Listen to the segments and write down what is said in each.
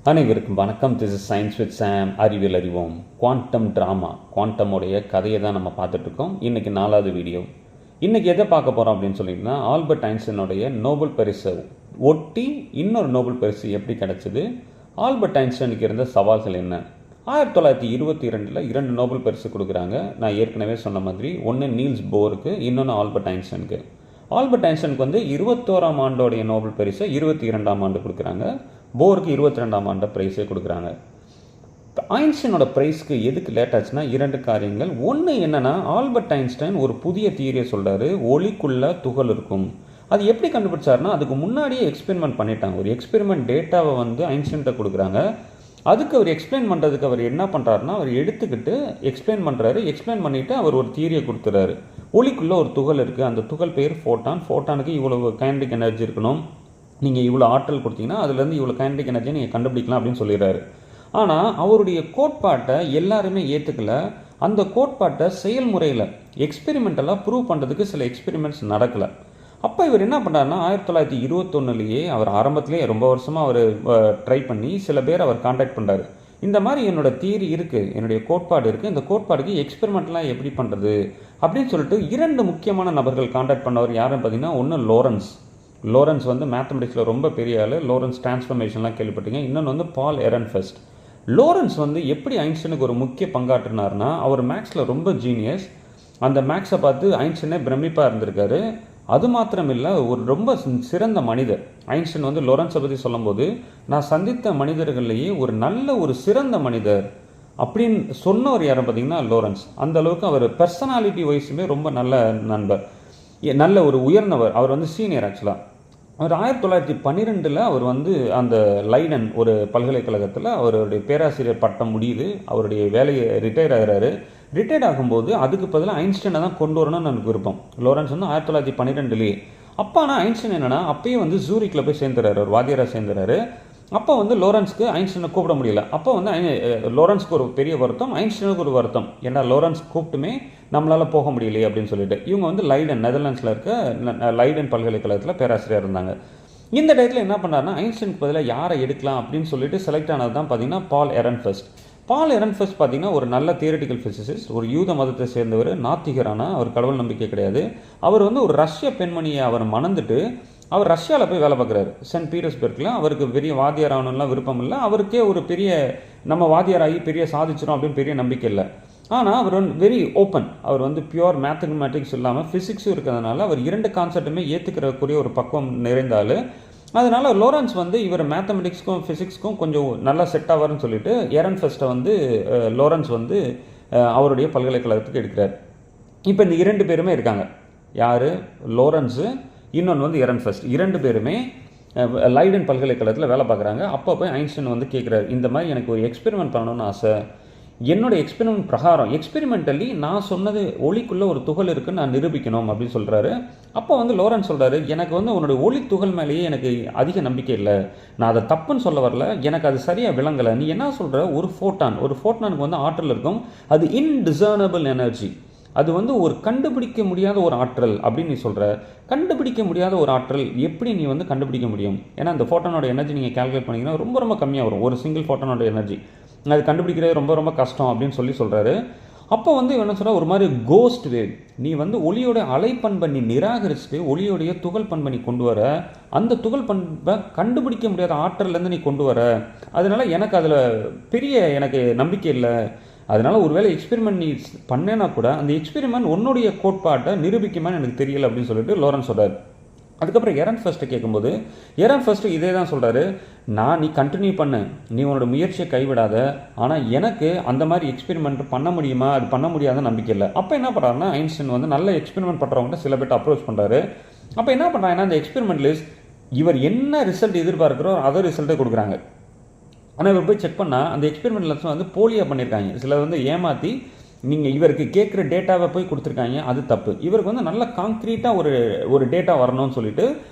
அனைவருக்கும் வணக்கம். This is science with சாம். அறிவியல் அறிவோம். குவாண்டம் ட்ராமா, குவாண்டமுடைய கதையை தான் நம்ம பார்த்துட்ருக்கோம். இன்றைக்கி 4வது வீடியோ. இன்றைக்கி எதை பார்க்க போகிறோம் அப்படின்னு சொல்லிட்டுனா, ஆல்பர்ட் ஐன்ஸ்டைனுடைய நோபல் பரிசை ஒட்டி இன்னொரு நோபல் பரிசு எப்படி கிடச்சிது, ஆல்பர்ட் ஐன்ஸ்டைனுக்கு இருந்த சவால்கள் என்ன. 1922 2 நோபல் பரிசு கொடுக்குறாங்க. நான் ஏற்கனவே சொன்ன மாதிரி ஒன்று நீல்ஸ் போருக்கு, இன்னொன்று ஆல்பர்ட் ஐன்ஸ்டைனுக்கு. ஆல்பர்ட் ஐன்ஸ்டைனுக்கு வந்து 21ஆம் ஆண்டோடைய நோபல் பரிசை 22ஆம் ஆண்டு கொடுக்குறாங்க. போருக்கு 22ஆம் ஆண்டு ப்ரைஸே கொடுக்குறாங்க. ஐன்ஸ்டைனோட ப்ரைஸ்க்கு எதுக்கு லேட் ஆச்சுன்னா 2 காரியங்கள். ஒன்று என்னென்னா, ஆல்பர்ட் ஐன்ஸ்டைன் ஒரு புதிய தியரியை சொல்கிறாரு, ஒளிக்குள்ள துகள் இருக்கும். அது எப்படி கண்டுபிடிச்சாருன்னா, அதுக்கு முன்னாடியே எக்ஸ்பெரிமெண்ட் பண்ணிட்டாங்க. ஒரு எக்ஸ்பெரிமெண்ட் டேட்டாவை வந்து ஐன்ஸ்டைன்கிட்ட கொடுக்குறாங்க. அதுக்கு அவர் எக்ஸ்பிளைன் பண்ணுறதுக்கு அவர் என்ன பண்ணுறாருன்னா, அவர் எடுத்துக்கிட்டு எக்ஸ்பிளைன் பண்ணுறாரு. எக்ஸ்பிளைன் பண்ணிவிட்டு அவர் ஒரு தியரியை கொடுத்துறாரு. ஒளிக்குள்ளே ஒரு துகள் இருக்குது, அந்த துகள் பேர் ஃபோட்டான். ஃபோட்டானுக்கு இவ்வளவு கைனடிக் எனர்ஜி இருக்கணும், நீங்கள் இவ்வளோ ஆற்றல் கொடுத்தீங்கன்னா அதுலேருந்து இவ்வளோ கைனடிக் எனர்ஜியை நீங்கள் கண்டுபிடிக்கலாம் அப்படின்னு சொல்லிடுறாரு. ஆனால் அவருடைய கோட்பாட்டை எல்லாருமே ஏற்றுக்கல. அந்த கோட்பாட்டை செயல்முறையில் எக்ஸ்பெரிமெண்டலாக ப்ரூவ் பண்ணுறதுக்கு சில எக்ஸ்பெரிமெண்ட்ஸ் நடக்கலை. அப்போ இவர் என்ன பண்ணுறாருன்னா, 1921 அவர் ஆரம்பத்திலேயே ரொம்ப வருஷமாக அவர் ட்ரை பண்ணி சில பேர் அவர் காண்டாக்ட் பண்ணுறாரு. இந்த மாதிரி என்னோட தியரி இருக்குது, என்னுடைய கோட்பாடு இருக்குது, இந்த கோட்பாடுக்கு எக்ஸ்பெரிமெண்ட்லாம் எப்படி பண்ணுறது அப்படின்னு சொல்லிட்டு 2 முக்கியமான நபர்கள் காண்டாக்ட் பண்ணவர். யாருன்னு பார்த்தீங்கன்னா, ஒன்று லோரன்ஸ் வந்து மேத்தமெட்டிக்ஸில் ரொம்ப பெரிய ஆள். லோரன்ஸ் டிரான்ஸ்ஃபர்மேஷன்லாம் கேள்விப்பட்டீங்க. இன்னொன்று வந்து பால் எரன்ஃபெஸ்ட். லோரன்ஸ் வந்து எப்படி ஐன்ஸ்டைனுக்கு ஒரு முக்கிய பங்காற்றினார்னா, அவர் மேக்ஸில் ரொம்ப ஜீனியஸ். அந்த மேக்ஸை பார்த்து ஐன்ஸ்டைனே பிரமிப்பாக இருந்திருக்காரு. அது மாத்திரம் இல்லை, ஒரு ரொம்ப சிறந்த மனிதர். ஐன்ஸ்டைன் வந்து லோரன்ஸை பற்றி சொல்லும்போது, நான் சந்தித்த மனிதர்கள்லேயே ஒரு சிறந்த மனிதர் அப்படின்னு சொன்னவர் யாரும் பார்த்தீங்கன்னா லோரன்ஸ். அந்த அளவுக்கு அவர் பர்சனாலிட்டி வைஸுமே ரொம்ப நல்ல நண்பர், நல்ல ஒரு உயர்ந்தவர். அவர் வந்து சீனியர் ஆக்சுவலாக. அவர் 1912 அவர் வந்து அந்த லைடன் ஒரு பல்கலைக்கழகத்தில் அவருடைய பேராசிரியர் பட்டம் முடியுது. அவருடைய வேலையை ரிட்டையர் ஆகிறாரு. ரிட்டையர்ட் ஆகும்போது அதுக்கு பதிலாக ஐன்ஸ்டைனை தான் கொண்டு வரணும்னு எனக்கு விருப்பம். லோரன்ஸ் வந்து 1912 அப்போ. ஆனால் ஐன்ஸ்டைன் என்னென்னா, அப்பயே வந்து ஜூரிக்கில் போய் சேர்ந்துறாரு, ஒரு வாத்தியாராக சேர்ந்துறாரு. அப்போ வந்து லோரன்ஸ்க்கு ஐன்ஸ்டைனை கூப்பிட முடியல. அப்போ வந்து லோரன்ஸ்க்கு ஒரு பெரிய வருத்தம், ஐன்ஸ்டைனுக்கு ஒரு வருத்தம். ஏன்னா லோரன்ஸ் கூப்பிட்டுமே நம்மளால் போக முடியலையே அப்படின்னு சொல்லிட்டு இவங்க வந்து லைடன், நெதர்லாண்ட்ஸில் இருக்க லைடன் பல்கலைக்கழகத்தில் பேராசிரியர் இருந்தாங்க. இந்த டயத்தில் என்ன பண்ணாருன்னா, ஐன்ஸ்டைனுக்கு பதிலாக யாரை எடுக்கலாம் அப்படின்னு சொல்லிட்டு செலக்ட் ஆனது தான் பார்த்தீங்கன்னா பால் எரன்ஃபெஸ்ட். பால் எரன்ஃபெஸ்ட் பார்த்தீங்கன்னா ஒரு நல்ல தியரிட்டிக்கல் ஃபிசிசிஸ்ட், ஒரு யூத மதத்தை சேர்ந்தவர், நாத்திகரான, அவர் கடவுள் நம்பிக்கை கிடையாது. அவர் வந்து ஒரு ரஷ்ய பெண்மணியை அவர் மணந்துட்டு அவர் ரஷ்யாவில் போய் வேலை பார்க்குறாரு, சென்ட் பீட்டர்ஸ்பர்க்கில். அவருக்கு பெரிய வாத்தியார் ஆகணும்லாம் விருப்பம் இல்லை. அவருக்கே ஒரு பெரிய நம்ம வாத்தியாராகி பெரிய சாதிச்சிடும் அப்படின்னு பெரிய நம்பிக்கை இல்லை. ஆனால் அவர் வந்து வெரி ஓப்பன். அவர் வந்து பியூர் மேத்தமெட்டிக்ஸ் இல்லாமல் ஃபிசிக்ஸும் இருக்கிறதுனால அவர் 2 கான்செப்ட்டுமே ஏற்றுக்கிறக்கூடிய ஒரு பக்குவம் நிறைந்தால். அதனால் லோரன்ஸ் வந்து இவர் மேத்தமெட்டிக்ஸ்க்கும் ஃபிசிக்ஸ்க்கும் கொஞ்சம் நல்லா செட் ஆவார்னு சொல்லிட்டு எரன்ஃபெஸ்ட்டை வந்து லோரன்ஸ் வந்து அவருடைய பல்கலைக்கழகத்துக்கு எடுக்கிறார். இப்போ இந்த 2 பேருமே இருக்காங்க. யார்? லோரன்ஸு, இன்னொன்று வந்து எரன்ஃபெஸ்ட். 2 பேருமே லைடன் பல்கலைக்கழகத்தில் வேலை பார்க்குறாங்க. அப்போ போய் ஐன்ஸ்டைன் வந்து கேட்குறாரு, இந்த மாதிரி எனக்கு ஒரு எக்ஸ்பெரிமெண்ட் பண்ணணும்னு ஆசை. என்னோட எக்ஸ்பெரிமெண்ட் பிரகாரம் எக்ஸ்பெரிமெண்டலி நான் சொன்னது ஒளிக்குள்ளே ஒரு துகள் இருக்குன்னு நான் நிரூபிக்கணும் அப்படின்னு சொல்கிறாரு. அப்போ வந்து லோரன்ஸ் சொல்கிறாரு, எனக்கு வந்து உன்னோட ஒளி துகள் மேலேயே எனக்கு அதிக நம்பிக்கை இல்லை. நான் அதை தப்புன்னு சொல்ல வரல, எனக்கு அது சரியாக விளங்கலை. நீ என்ன சொல்கிற? ஒரு ஃபோட்டானுக்கு வந்து ஆற்றல் இருக்கும், அது இன்டிசர்னபிள் எனர்ஜி, அது வந்து ஒரு கண்டுபிடிக்க முடியாத ஒரு ஆற்றல் அப்படின்னு நீ சொல்கிற. கண்டுபிடிக்க முடியாத ஒரு ஆற்றல் எப்படி நீ வந்து கண்டுபிடிக்க முடியும்? ஏன்னா இந்த ஃபோட்டானோட எனர்ஜி நீங்கள் கால்குலேட் பண்ணிங்கன்னா ரொம்ப கம்மியாக வரும், ஒரு சிங்கிள் ஃபோட்டானோட எனர்ஜி. அது கண்டுபிடிக்கிறது ரொம்ப கஷ்டம் அப்படின்னு சொல்கிறாரு. அப்போ வந்து என்ன சொல்கிறார், ஒரு மாதிரி கோஸ்ட் வேவ், நீ வந்து ஒளியோட அலைப்பண்பை நீ நிராகரிச்சுட்டு ஒளியோடைய துகள் பண்பை நீ கொண்டு வர, அந்த துகள் பண்பை கண்டுபிடிக்க முடியாத ஆற்றல்லேருந்து நீ கொண்டு வர. அதனால் எனக்கு அதில் எனக்கு நம்பிக்கை இல்லை. அதனால் ஒருவேளை எக்ஸ்பெரிமெண்ட் நீ பண்ணேன்னா கூட அந்த எக்ஸ்பெரிமெண்ட் உன்னுடைய கோட்பாட்டை நிரூபிக்குமான்னு எனக்கு தெரியலை அப்படின்னு சொல்லிட்டு லோரன்ஸ் சொல்கிறார். அதுக்கப்புறம் எரன்ஃபெஸ்ட்டை கேட்கும்போது எரன்ஃபெஸ்ட்டு இதே தான் சொல்கிறாரு, நீ கண்டினியூ பண்ணு, நீ உன்னோட முயற்சியை கைவிடாத, ஆனால் எனக்கு அந்த மாதிரி எக்ஸ்பெரிமெண்ட் பண்ண முடியுமா, அது பண்ண முடியாத நம்பிக்கை இல்லை. அப்போ என்ன பண்ணுறாருன்னா, ஐன்ஸ்டைன் வந்து நல்ல எக்ஸ்பெரிமெண்ட் பண்ணுறவங்கள்ட்ட சில பேர்ட்ட அப்ரோச் பண்ணுறாரு. அப்போ என்ன பண்ணுறாங்கன்னா, அந்த எக்ஸ்பெரிமெண்ட்லிஸ்ட் இவர் என்ன ரிசல்ட் எதிர்பார்க்குறோ அதே ரிசல்ட்டை கொடுக்குறாங்க. ஆனால் இவர் போய் செக் பண்ணால் அந்த எக்ஸ்பெரிமெண்ட்லாம் வந்து போலியாக பண்ணியிருக்காங்க. சிலர் வந்து ஏமாற்றி நீங்கள் இவருக்கு கேட்குற டேட்டாவை போய் கொடுத்துருக்காங்க, அது தப்பு. இவருக்கு வந்து நல்ல காங்க்ரீட்டாக ஒரு டேட்டா வரணும்னு சொல்லிட்டு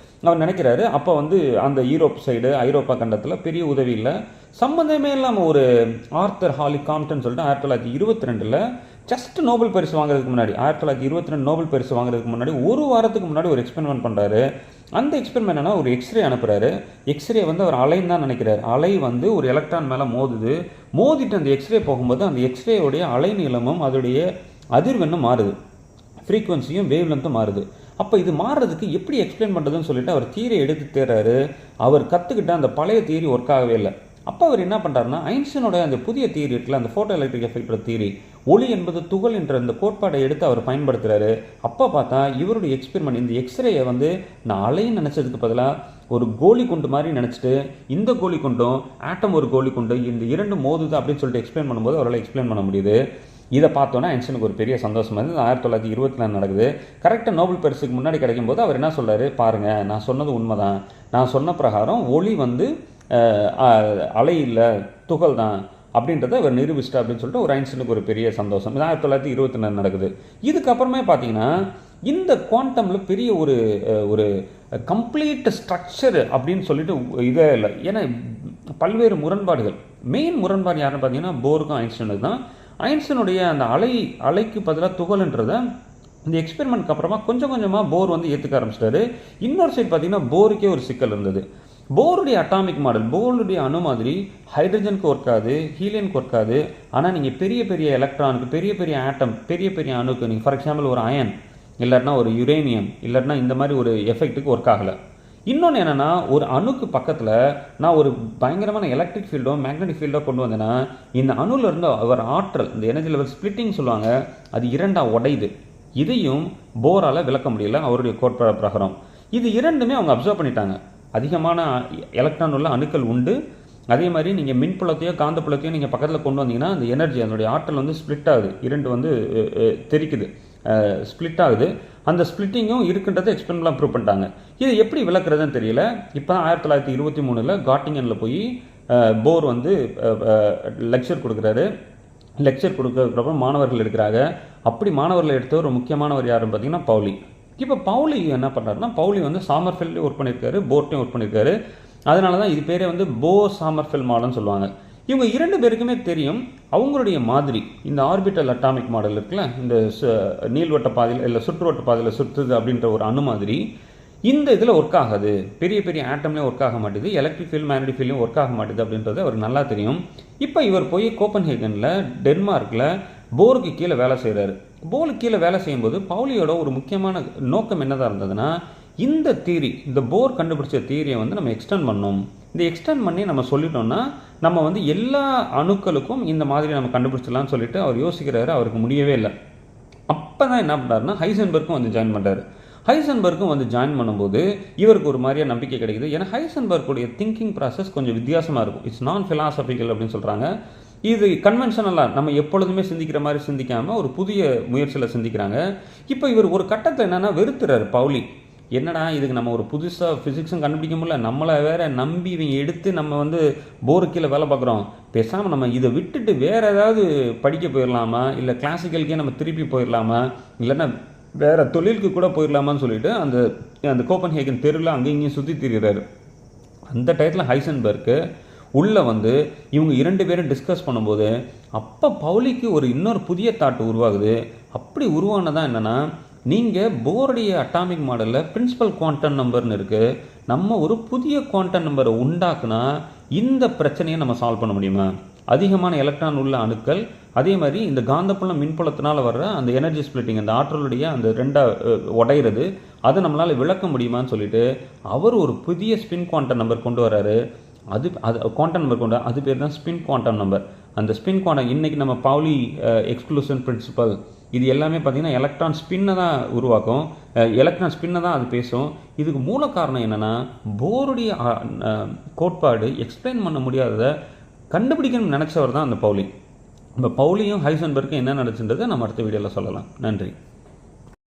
அவர் நினைக்கிறாரு. அப்போ வந்து அந்த யூரோப் சைடு, ஐரோப்பா கண்டத்தில் பெரிய உதவி இல்லை, சம்மந்தமே இல்லாமல் ஒரு ஆர்த்தர் ஹாலி காம்ப்டன் சொல்லிட்டு 1922 ஜஸ்ட் நோபல் பரிசு வாங்குறதுக்கு முன்னாடி, 1922 நோபல் பரிசு வாங்குறதுக்கு முன்னாடி ஒரு வாரத்துக்கு முன்னாடி ஒரு எக்ஸ்பெரிமெண்ட் பண்ணுறாரு. அந்த எக்ஸ்பெரிமெண்ட் என்னன்னா ஒரு எக்ஸ்ரே அனுப்புகிறாரு. எக்ஸ்ரே வந்து அவர் அலைன்னு தான் நினைக்கிறார். அலை வந்து ஒரு எலக்ட்ரான் மேலே மோதிட்டு அந்த எக்ஸ்ரே போகும்போது அந்த எக்ஸ்ரேயோடைய அலைநீளமும் அதோடைய அதிர்வெண்ணும் மாறுது, ஃப்ரீக்வன்சியும் வேவ் லென்த்தும் மாறுது. அப்போ இது மாறுறதுக்கு எப்படி எக்ஸ்பிளைன் பண்ணுறதுன்னு சொல்லிட்டு அவர் தியரி எடுத்து தேர்றாரு. அவர் கற்றுக்கிட்ட அந்த பழைய தியரி ஒர்க் ஆகவே இல்லை. அப்போ அவர் என்ன பண்ணுறாருன்னா ஐன்ஸ்டீனோட அந்த புதிய தியரி இருக்குல்ல, அந்த ஃபோட்டோ எலக்ட்ரிக் எஃபெக்டோட தியரி, ஒளி என்பது துகள் என்ற இந்த கோட்பாடை எடுத்து அவர் பயன்படுத்துகிறாரு. அப்போ பார்த்தா இவருடைய எக்ஸ்பெரிமெண்ட் இந்த எக்ஸ்ரேயை வந்து நான் அலைன்னு நினச்சதுக்கு பதிலாக ஒரு கோலி குண்டு மாதிரி நினச்சிட்டு இந்த கோலி குண்டும் ஆட்டம் ஒரு கோலி குண்டு இந்த இரண்டு மோதுது அப்படின்னு சொல்லிட்டு எக்ஸ்பிளைன் பண்ணும்போது அவரால் எக்ஸ்பிளைன் பண்ண முடியுது. இதை பார்த்தோன்னா ஐன்ஸ்டீனுக்கு ஒரு பெரிய சந்தோஷம் வந்து 1924 நடக்குது. கரெக்டாக நோபல் பரிசுக்கு முன்னாடி கிடைக்கும் போது அவர் என்ன சொல்கிறாரு, பாருங்கள் நான் சொன்னது உண்மைதான், நான் சொன்ன பிரகாரம் ஒளி வந்து அலை இல்லை துகள் தான் அப்படின்றத அவர் நிரூபிச்சிட்டா அப்படின்னு சொல்லிட்டு ஒரு ஐன்ஸ்டீனுக்கு ஒரு பெரிய சந்தோஷம். 1924 நடக்குது. இதுக்கப்புறமே பார்த்தீங்கன்னா இந்த குவாண்டமில் பெரிய ஒரு கம்ப்ளீட் ஸ்ட்ரக்சர் அப்படின்னு சொல்லிட்டு இதே இல்லை. ஏன்னா பல்வேறு முரண்பாடுகள், மெயின் முரண்பாடு யாருன்னு பார்த்தீங்கன்னா போருக்கும் ஐன்ஸ்டீனுக்கு தான். ஐன்ஸ்டீனுடைய அந்த அலைக்கு பதிலாக துகள்ன்றதை இந்த எக்ஸ்பெரிமெண்ட்க்கு அப்புறமா கொஞ்சம் கொஞ்சமாக போர் வந்து ஏற்றுக்க ஆரம்பிச்சிட்டாரு. இன்னொரு சைடு பார்த்தீங்கன்னா போருக்கே ஒரு சிக்கல் இருந்தது. போருடைய அட்டாமிக் மாடல், போருடைய அணு மாதிரி ஹைட்ரஜனுக்கு ஒர்க் ஆகுது, ஹீலியனுக்கு ஒர்க் ஆகுது. ஆனால் நீங்கள் பெரிய பெரிய எலக்ட்ரானுக்கு, பெரிய பெரிய ஆட்டம், பெரிய பெரிய அணுக்கு, நீங்கள் ஃபார் எக்ஸாம்பிள் ஒரு அயன் இல்லாட்டினா ஒரு யுரேனியம் இல்லாட்டினா இந்த மாதிரி ஒரு எஃபெக்ட்டுக்கு ஒர்க் ஆகலை. இன்னொன்று என்னென்னா ஒரு அணுக்கு பக்கத்தில் நான் ஒரு பயங்கரமான எலக்ட்ரிக் ஃபீல்டோ மேக்னெட்டிக் ஃபீல்டோ கொண்டு வந்தேன்னா இந்த அணுவில் இருந்து அவர் ஆற்றல், இந்த எனர்ஜி லெவல் ஸ்பிளிட்டிங் சொல்லுவாங்க, அது இரண்டாக உடையுது. இதையும் போரால் விளக்க முடியல அவருடைய கோட்பாடு பிரகாரம். இது இரண்டுமே அவங்க அப்சர்வ் பண்ணிட்டாங்க. அதிகமான எலக்ட்ரான் உள்ள அணுக்கள் உண்டு. அதே மாதிரி நீங்கள் மின்புலத்தையோ காந்தப்புலத்தையோ நீங்கள் பக்கத்தில் கொண்டு வந்தீங்கன்னா அந்த எனர்ஜி, அதனுடைய ஆற்றல் வந்து ஸ்ப்ளிட் ஆகுது, இரண்டு வந்து தெரிக்குது, ஸ்ப்ளிட் ஆகுது. அந்த ஸ்ப்ளிட்டிங்கும் இருக்குன்றதை எக்ஸ்பெரிமெண்ட்லாம் ப்ரூவ் பண்ணிட்டாங்க. இது எப்படி விளக்குறதுன்னு தெரியல. இப்போ தான் 1923 காட்டிங்கனில் போய் போர் வந்து லெக்சர் கொடுக்குறாரு. லெக்சர் கொடுக்கறதுக்கப்புறம் மாணவர்கள் எடுக்கிறாங்க. அப்படி மாணவர்கள் எடுத்த ஒரு முக்கியமானவர் யாருன்னு பார்த்தீங்கன்னா பவுலி. இப்போ பவுலி என்ன பண்ணுறாருன்னா, பவுலி வந்து சாமர்ஃபெல்லையும் ஒர்க் பண்ணியிருக்காரு, போர்ட்டையும் ஒர்க் பண்ணியிருக்காரு. அதனால தான் இது பேரே வந்து போர் சாமர்ஃபெல் மாடல்னு சொல்லுவாங்க. இவங்க இரண்டு பேருக்குமே தெரியும் அவங்களுடைய மாதிரி இந்த ஆர்பிட்டல் அட்டாமிக் மாடல் இருக்குல்ல, இந்த நீள்வட்ட பாதையில் இல்லை சுற்றுவட்ட பாதையில் சுற்றுது அப்படின்ற ஒரு அணு மாதிரி இந்த இதில் ஒர்க் ஆகாது, பெரிய பெரிய ஆட்டம்லேயும் ஒர்க் ஆக மாட்டேது, எலக்ட்ரிக் ஃபீல்டு மேக்னெட்டிக் ஃபீல்டும் ஒர்க் ஆக மாட்டேது அப்படின்றது அவருக்கு நல்லா தெரியும். இப்போ இவர் போய் கோப்பன்ஹேகனில் டென்மார்க்கில் போருக்கு கீழே வேலை செய்கிறாரு. போருக்கு கீழே வேலை செய்யும்போது பவுலியோட ஒரு முக்கியமான நோக்கம் என்னதான் இருந்ததுன்னா, இந்த தியரி, இந்த போர் கண்டுபிடிச்ச தியரியை வந்து நம்ம எக்ஸ்டெண்ட் பண்ணணும். இந்த எக்ஸ்டெண்ட் பண்ணி நம்ம சொல்லிட்டோம்னா நம்ம வந்து எல்லா அணுக்களுக்கும் இந்த மாதிரி நம்ம கண்டுபிடிச்சிடலாம்னு சொல்லிட்டு அவர் யோசிக்கிறாரு. அவருக்கு முடியவே இல்லை. அப்போ தான் என்ன பண்ணுறாருன்னா ஹைசன்பர்க்கும் வந்து ஜாயின் பண்ணுறாரு. ஹைசன்பர்க்கும் வந்து ஜாயின் பண்ணும்போது இவருக்கு ஒரு மாதிரியாக நம்பிக்கை கிடைக்குது. ஏன்னா ஹைசன்பர்க்குடைய திங்கிங் ப்ராசஸ் கொஞ்சம் வித்தியாசமாக இருக்கும். இட்ஸ் நான் ஃபிலாசபிக்கல் அப்படின்னு சொல்கிறாங்க. இது கன்வென்ஷனலாக நம்ம எப்பொழுதுமே சிந்திக்கிற மாதிரி சிந்திக்காமல் ஒரு புதிய முயற்சியில் சிந்திக்கிறாங்க. இப்போ இவர் ஒரு கட்டத்தில் என்னென்னா வெறுத்துறாரு பவுலி. என்னடா இதுக்கு நம்ம ஒரு புதுசாக ஃபிசிக்ஸும் கண்டுபிடிக்க முடியல, நம்மளை வேற நம்பி இவங்க எடுத்து நம்ம வந்து போருக்கீழே வேலை பார்க்குறோம், பேசாமல் நம்ம இதை விட்டுட்டு வேறு ஏதாவது படிக்க போயிடலாமா, இல்லை கிளாசிக்கலுக்கே நம்ம திருப்பி போயிடலாமா, இல்லைன்னா வேறு தொழிலுக்கு கூட போயிடலாமான்னு சொல்லிட்டு அந்த கோப்பன்ஹேகன் தெருவில் அங்கேயும் இங்கேயும் சுற்றி திரிகிறாரு. அந்த டயத்தில் ஹைசன்பர்க்கு உள்ளே வந்து இவங்க இரண்டு பேரும் டிஸ்கஸ் பண்ணும்போது அப்போ பவுலிக்கு இன்னொரு புதிய தாட் உருவாகுது. அப்படி உருவானதான் என்னென்னா, நீங்கள் போருடைய அட்டாமிக் மாடலில் பிரின்சிபல் குவாண்டம் நம்பர்னு இருக்குது, நம்ம ஒரு புதிய குவாண்டம் நம்பரை உண்டாக்குனா இந்த பிரச்சனையை நம்ம சால்வ் பண்ண முடியுமா, அதிகமான எலக்ட்ரான் உள்ள அணுக்கள், அதே மாதிரி இந்த காந்தப்புலம் மின்புலத்தினால் வர்ற அந்த எனர்ஜி ஸ்பிளிட்டிங், அந்த ஆற்றலுடைய அந்த ரெண்டாக உடையிறது, அதை நம்மளால் விளக்க முடியுமான்னு சொல்லிட்டு அவர் ஒரு புதிய ஸ்பின் குவாண்டம் நம்பர் கொண்டு வர்றாரு. அது குவாண்டம் நம்பர் கொண்டு, அது பேர் தான் ஸ்பின் குவாண்டம் நம்பர். அந்த ஸ்பின் குவாண்டம் இன்றைக்கி நம்ம பவுலி எக்ஸ்க்ளூஷன் பிரின்சிபல், இது எல்லாமே பார்த்திங்கன்னா எலக்ட்ரான் ஸ்பின்னை தான் உருவாக்கும், எலக்ட்ரான் ஸ்பின்னை தான் அது பேசும். இதுக்கு மூல காரணம் என்னென்னா, போருடைய கோட்பாடு எக்ஸ்பிளைன் பண்ண முடியாததை கண்டுபிடிக்கணும்னு நினச்சவர் தான் அந்த பவுலி. இப்போ பவுலியும் ஹைசன்பர்க்கும் என்ன நடந்துச்சுன்றதை நம்ம அடுத்த வீடியோவில் சொல்லலாம். நன்றி.